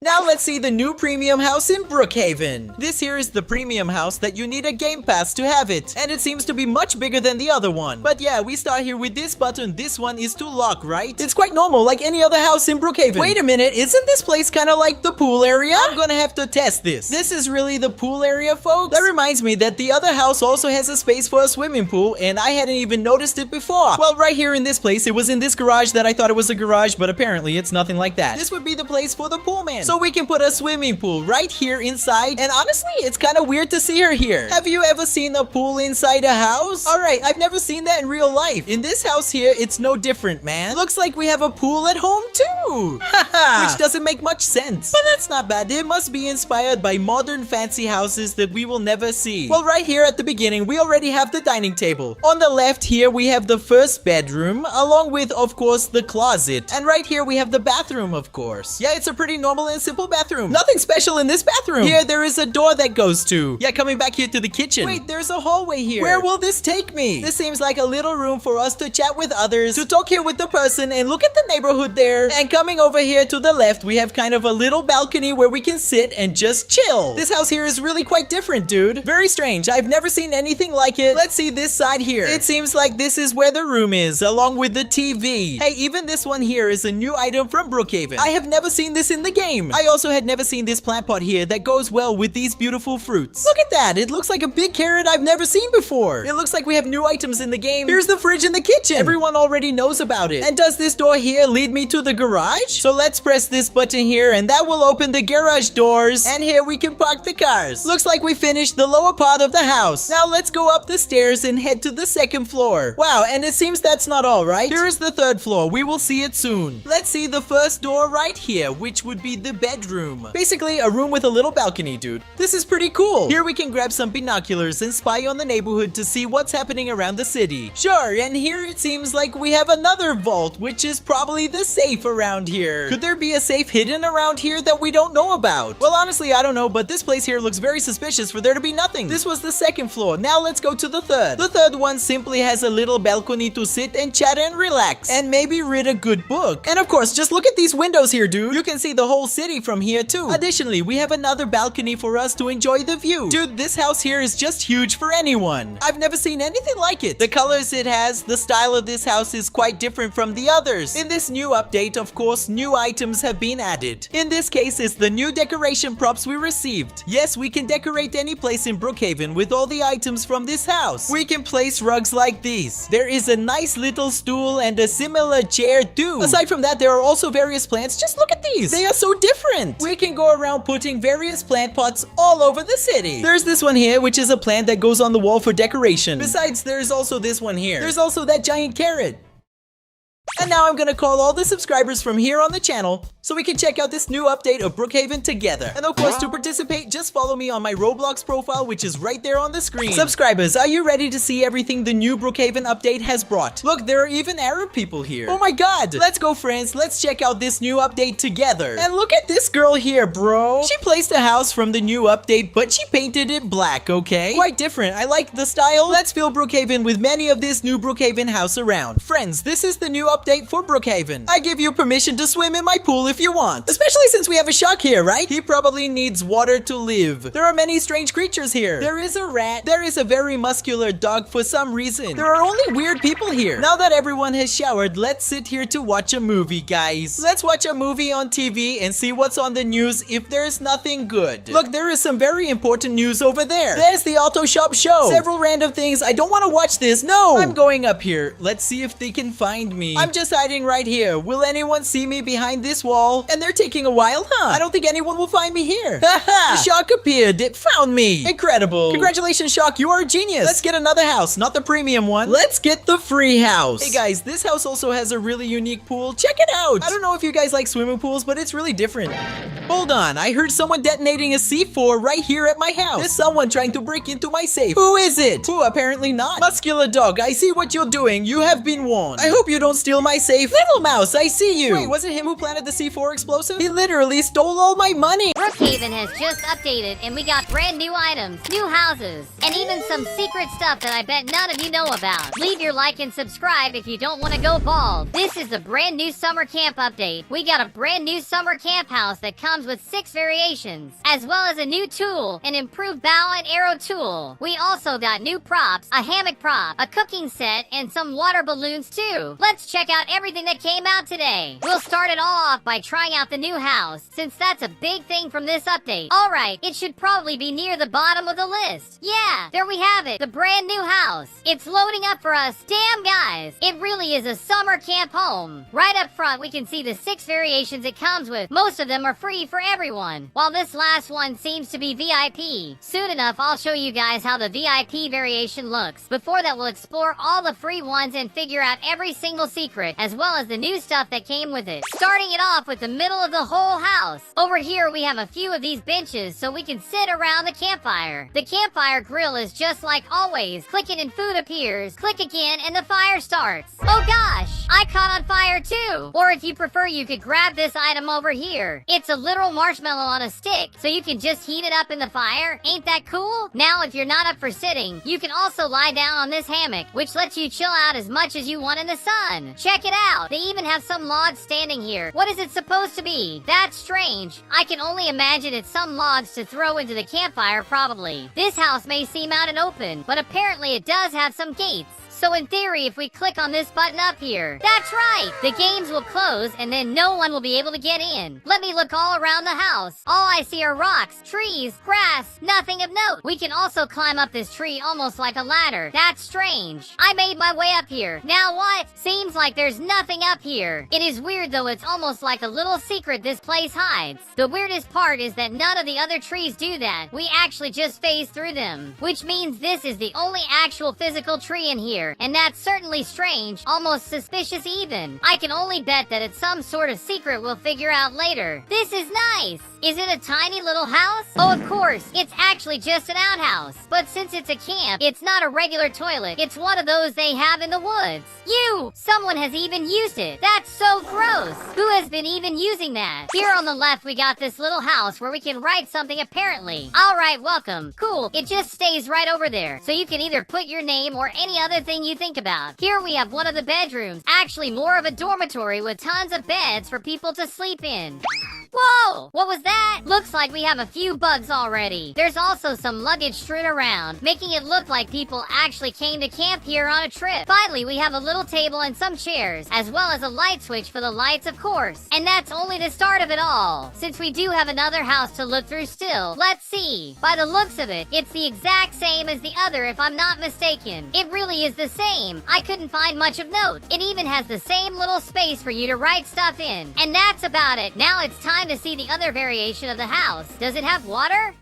Now let's see the new premium house in Brookhaven. This here is the premium house that you need a game pass to have it. And it seems to be much bigger than the other one. But yeah, we start here with this button. This one is to lock, right? It's quite normal, like any other house in Brookhaven. Wait a minute, isn't this place kind of like the pool area? I'm gonna have to test this. This is really the pool area, folks? That reminds me that the other house also has a space for a swimming pool, and I hadn't even noticed it before. Well, right here in this place, it was in this garage that I thought it was a garage, but apparently it's nothing like that. This would be the place for the pool man. So we can put a swimming pool right here inside. And honestly, it's kind of weird to see her here. Have you ever seen a pool inside a house? Alright, I've never seen that in real life. In this house here, it's no different, man. Looks like we have a pool at home too. Haha, which doesn't make much sense. But that's not bad. It must be inspired by modern fancy houses that we will never see. Well, right here at the beginning, we already have the dining table. On the left here, we have the first bedroom, along with, of course, the closet. And right here, we have the bathroom, of course. Yeah, it's a pretty normal and simple bathroom. Nothing special in this bathroom. Here, there is a door that goes to. Yeah, coming back here to the kitchen. Wait, there's a hallway here. Where will this take me? This seems like a little room for us to chat with others, to talk here with the person, and look at the neighborhood there. And coming over here to the left, we have kind of a little balcony where we can sit and just chill. This house here is really quite different, dude. Very strange. I've never seen anything like it. Let's see this side here. It seems like this is where the room is, along with the TV. Hey, even this one here is a new item from Brookhaven. I have never seen this in the game. I also had never seen this plant pot here that goes well with these beautiful fruits. Look at that. It looks like a big carrot I've never seen before. It looks like we have new items in the game. Here's the fridge in the kitchen. Everyone already knows about it. And does this door here lead me to the garage? So let's press this button here and that will open the garage doors. And here we can park the cars. Looks like we finished the lower part of the house. Now let's go up the stairs and head to the second floor. Wow, and it seems that's not all, right? Here is the third floor. We will see it soon. Let's see the first door right here, which would be the the bedroom. Basically, a room with a little balcony, dude. This is pretty cool. Here we can grab some binoculars and spy on the neighborhood to see what's happening around the city. Sure, and here it seems like we have another vault, which is probably the safe around here. Could there be a safe hidden around here that we don't know about? Well, honestly, I don't know, but this place here looks very suspicious for there to be nothing. This was the second floor. Now let's go to the third. The third one simply has a little balcony to sit and chat and relax, and maybe read a good book. And of course, just look at these windows here, dude. You can see the whole city from here too. Additionally, we have another balcony for us to enjoy the view. Dude, this house here is just huge for anyone. I've never seen anything like it. The colors it has, the style of this house is quite different from the others. In this new update, of course, new items have been added. In this case, it's the new decoration props we received. Yes, we can decorate any place in Brookhaven with all the items from this house. We can place rugs like these. There is a nice little stool and a similar chair too. Aside from that, there are also various plants. Just look at these. They are so different. We can go around putting various plant pots all over the city. There's this one here, which is a plant that goes on the wall for decoration. Besides, there's also this one here. There's also that giant carrot. And now I'm gonna call all the subscribers from here on the channel so we can check out this new update of Brookhaven together. And of course, to participate, just follow me on my Roblox profile, which is right there on the screen. Subscribers, are you ready to see everything the new Brookhaven update has brought? Look, there are even Arab people here. Oh my god! Let's go, friends. Let's check out this new update together. And look at this girl here, bro. She placed a house from the new update, but she painted it black, okay? Quite different. I like the style. Let's fill Brookhaven with many of this new Brookhaven house around. Friends, this is the new update for Brookhaven. I give you permission to swim in my pool if you want. Especially since we have a shark here, right? He probably needs water to live. There are many strange creatures here. There is a rat. There is a very muscular dog for some reason. There are only weird people here. Now that everyone has showered, let's sit here to watch a movie, guys. Let's watch a movie on TV and see what's on the news if there's nothing good. Look, there is some very important news over there. There's the auto shop show. Several random things. I don't want to watch this. No! I'm going up here. Let's see if they can find me. I'm just hiding right here. Will anyone see me behind this wall? And they're taking a while, huh? I don't think anyone will find me here. Haha! The shark appeared. It found me. Incredible. Congratulations, Shark. You are a genius. Let's get another house, not the premium one. Let's get the free house. Hey guys, this house also has a really unique pool. Check it out. I don't know if you guys like swimming pools, but it's really different. Hold on. I heard someone detonating a C4 right here at my house. There's someone trying to break into my safe. Who is it? Who? Apparently not. Muscular dog, I see what you're doing. You have been warned. I hope you don't steal my safe. Little mouse, I see you. Wait, was it him who planted the C4 explosive? He literally stole all my money. Brookhaven has just updated and we got brand new items, new houses, and even some secret stuff that I bet none of you know about. Leave your like and subscribe if you don't want to go bald. This is the brand new summer camp update. We got a brand new summer camp house that comes with 6 variations, as well as a new tool, an improved bow and arrow tool. We also got new props, a hammock prop, a cooking set, and some water balloons too. Let's check out everything that came out today. We'll start it all off by trying out the new house, since that's a big thing from this update. Alright, it should probably be near the bottom of the list. Yeah, there we have it, the brand new house. It's loading up for us. Damn guys, it really is a summer camp home. Right up front, we can see the 6 variations it comes with. Most of them are free for everyone, while this last one seems to be VIP. Soon enough, I'll show you guys how the VIP variation looks. Before that, we'll explore all the free ones and figure out every single secret, as well as the new stuff that came with it. Starting it off with the middle of the whole house. Over here, we have a few of these benches so we can sit around the campfire. The campfire grill is just like always. Click it and food appears. Click again and the fire starts. Oh gosh, I caught on fire too. Or if you prefer, you could grab this item over here. It's a literal marshmallow on a stick, so you can just heat it up in the fire. Ain't that cool? Now, if you're not up for sitting, you can also lie down on this hammock, which lets you chill out as much as you want in the sun. Check it out. They even have some logs standing here. What is it supposed to be? That's strange. I can only imagine it's some logs to throw into the campfire, probably. This house may seem out and open, but apparently it does have some gates. So in theory, if we click on this button up here, that's right! The games will close and then no one will be able to get in. Let me look all around the house. All I see are rocks, trees, grass, nothing of note. We can also climb up this tree almost like a ladder. That's strange. I made my way up here. Now what? Seems like there's nothing up here. It is weird though, it's almost like a little secret this place hides. The weirdest part is that none of the other trees do that. We actually just phase through them. Which means this is the only actual physical tree in here. here, and that's certainly strange, almost suspicious even. I can only bet that it's some sort of secret we'll figure out later. This is nice! Is it a tiny little house? Oh, of course, it's actually just an outhouse. But since it's a camp, it's not a regular toilet. It's one of those they have in the woods. Someone has even used it. That's so gross. Who has been even using that? Here on the left, we got this little house where we can write something apparently. Alright, welcome. Cool. It just stays right over there. So you can either put your name or any other thing you think about. Here we have one of the bedrooms. Actually, more of a dormitory with tons of beds for people to sleep in. Whoa! What was that? Looks like we have a few bugs already. There's also some luggage strewn around, making it look like people actually came to camp here on a trip. Finally, we have a little table and some chairs, as well as a light switch for the lights, of course. And that's only the start of it all, since we do have another house to look through still. Let's see. By the looks of it, it's the exact same as the other if I'm not mistaken. It really is the same. I couldn't find much of note. It even has the same little space for you to write stuff in. And that's about it. Now it's time to see the other variation of the house. Does it have water?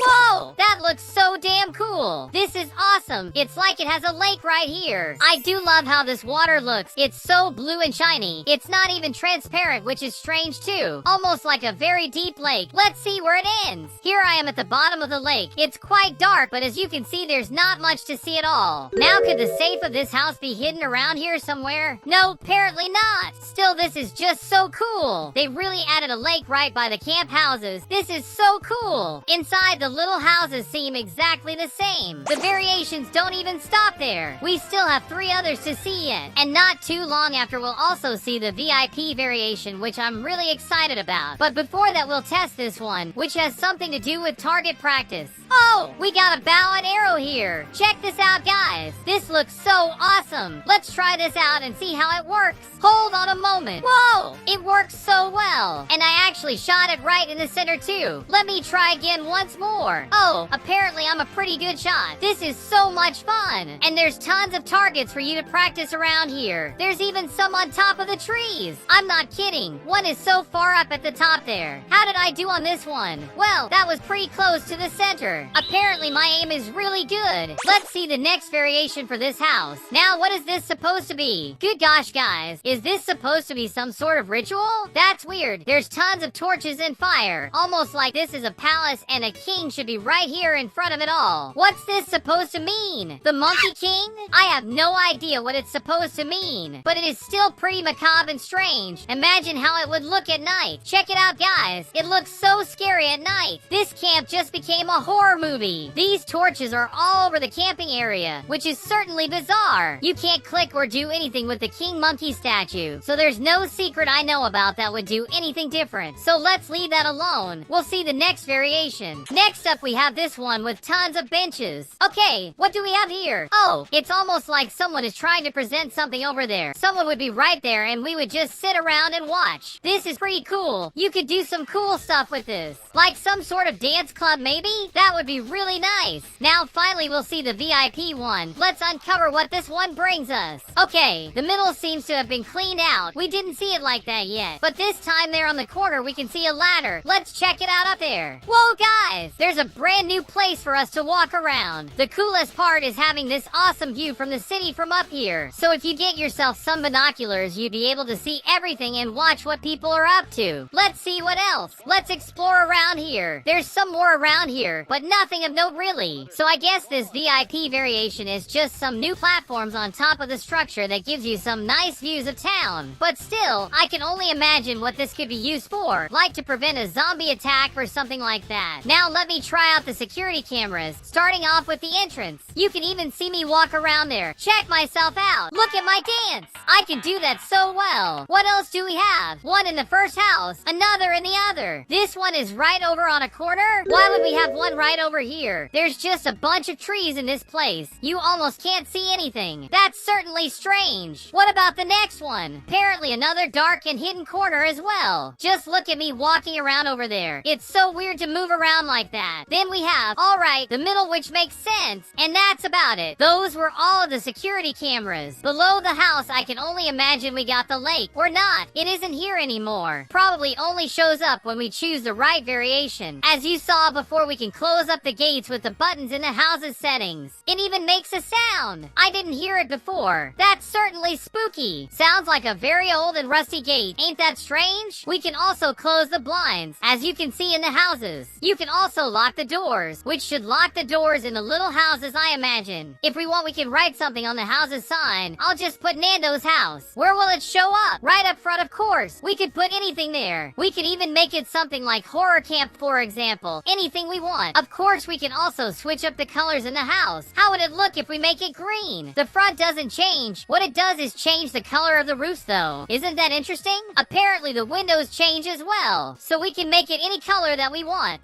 Whoa! That looks so damn cool! This is awesome! It's like it has a lake right here. I do love how this water looks. It's so blue and shiny. It's not even transparent, which is strange too. Almost like a very deep lake. Let's see where it ends. Here I am at the bottom of the lake. It's quite dark, but as you can see, there's not much to see at all. Now, could the safe of this house be hidden around here somewhere? No, apparently not. Still, this is just so cool. They really added a lake right by the camp houses. This is so cool. Inside, the little houses seem exactly the same. The variations don't even stop there. We still have 3 others to see yet. And not too long after, we'll also see the VIP variation, which I'm really excited about. But before that, we'll test this one, which has something to do with target practice. Oh, we got a bow and arrow here. Check this out, guys. This looks so awesome. Let's try this out and see how it works. Hold on a moment. Whoa, it works so well. And I actually shot it right in the center too. Let me try again once more. Oh, apparently I'm a pretty good shot. This is so much fun. And there's tons of targets for you to practice around here. There's even some on top of the trees. I'm not kidding. One is so far up at the top there. How did I do on this one? Well, that was pretty close to the center. Apparently my aim is really good. Let's see the next variation for this house. Now, what is this supposed to be? Good gosh, guys. Is this supposed to be some sort of ritual? That's weird. There's tons of torches and fire. Almost like this is a palace and a king should be right here in front of it all. What's this supposed to mean? The Monkey King? I have no idea what it's supposed to mean, but it is still pretty macabre and strange. Imagine how it would look at night. Check it out, guys. It looks so scary at night. This camp just became a horror movie. These torches are all over the camping area, which is certainly bizarre. You can't click or do anything with the King Monkey statue, so there's no secret I know about that would do anything different. So let's leave that alone. We'll see the next variation. Next up, we have this one with tons of benches. Okay, what do we have here? Oh, it's almost like someone is trying to present something over there. Someone would be right there and we would just sit around and watch. This is pretty cool. You could do some cool stuff with this. Like some sort of dance club maybe? That would be really nice. Now finally we'll see the VIP one. Let's uncover what this one brings us. Okay, the middle seems to have been cleaned out. We didn't see it like that yet. But this time there on the corner we can see a ladder. Let's check it out up there. Whoa guys, there's a brand new place for us to walk around. The coolest part is having this awesome view from the city from up here. So if you get yourself some binoculars, you'd be able to see everything and watch what people are up to. Let's see what else. Let's explore around here. There's some more around here, but nothing of note really. So I guess this VIP variation is just some new platforms on top of the structure that gives you some nice views of town. But still, I can only imagine what this could be used for, like to prevent a zombie attack or something like that. Now let me try out the security cameras, starting off with the entrance. You can even see me walk around there. Check myself out. Look at my dance. I can do that so well. What else do we have? One in the first house, another in the other. This one is right over on a corner. Why would we have one right over here? There's just a bunch of trees in this place. You almost can't see anything. That's certainly strange. What about the next one? Apparently another dark and hidden corner as well. Just look at me walking around over there. It's so weird to move around like that. that. Then we have, alright, the middle, which makes sense. And that's about it. Those were all of the security cameras. Below the house, I can only imagine we got the lake. Or not. It isn't here anymore. Probably only shows up when we choose the right variation. As you saw before, we can close up the gates with the buttons in the house's settings. It even makes a sound. I didn't hear it before. That's certainly spooky. Sounds like a very old and rusty gate. Ain't that strange? We can also close the blinds, as you can see in the houses. You can also lock the doors, which should lock the doors in the little houses, I imagine. If we want, we can write something on the house's sign. I'll just put Nando's house. Where will it show up? Right up front, of course. We could put anything there. We could even make it something like horror camp, for example. Anything we want. Of course, we can also switch up the colors in the house. How would it look if we make it green? The front doesn't change. What it does is change the color of the roofs, though. Isn't that interesting? Apparently, the windows change as well. So we can make it any color that we want.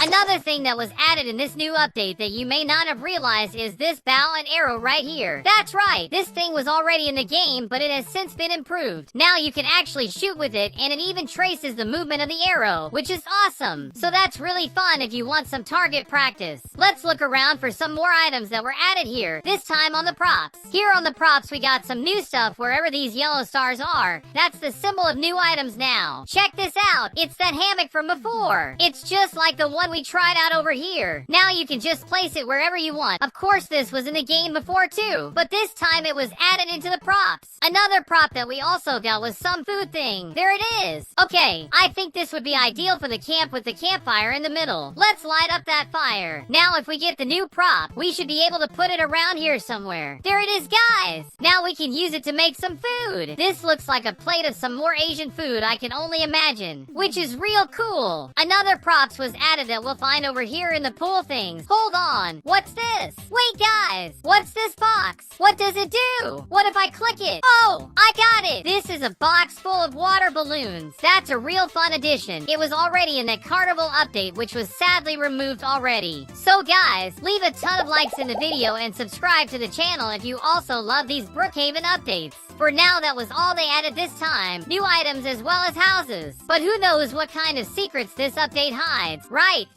Another thing that was added in this new update that you may not have realized is this bow and arrow right here. That's right, this thing was already in the game, but it has since been improved. Now you can actually shoot with it, and it even traces the movement of the arrow, which is awesome. So that's really fun if you want some target practice. Let's look around for some more items that were added here, this time on the props. Here on the props, we got some new stuff wherever these yellow stars are. That's the symbol of new items now. Check this out, it's that hammock from before. It's just like the one we tried out over here. Now you can just place it wherever you want. Of course, this was in the game before too, but this time it was added into the props. Another prop that we also got was some food thing. There it is. Okay, I think this would be ideal for the camp with the campfire in the middle. Let's light up that fire. Now if we get the new prop, we should be able to put it around here somewhere. There it is, guys. Now we can use it to make some food. This looks like a plate of some more Asian food, I can only imagine, which is real cool. Another props was added that we'll find over here in the pool things. Hold on, what's this? Wait, guys, what's this box? What does it do? What if I click it? Oh, I got it. This is a box full of water balloons. That's a real fun addition. It was already in the Carnival update, which was sadly removed already. So guys, leave a ton of likes in the video and subscribe to the channel if you also love these Brookhaven updates. For now, that was all they added this time. New items as well as houses. But who knows what kind of secrets this update hides, right?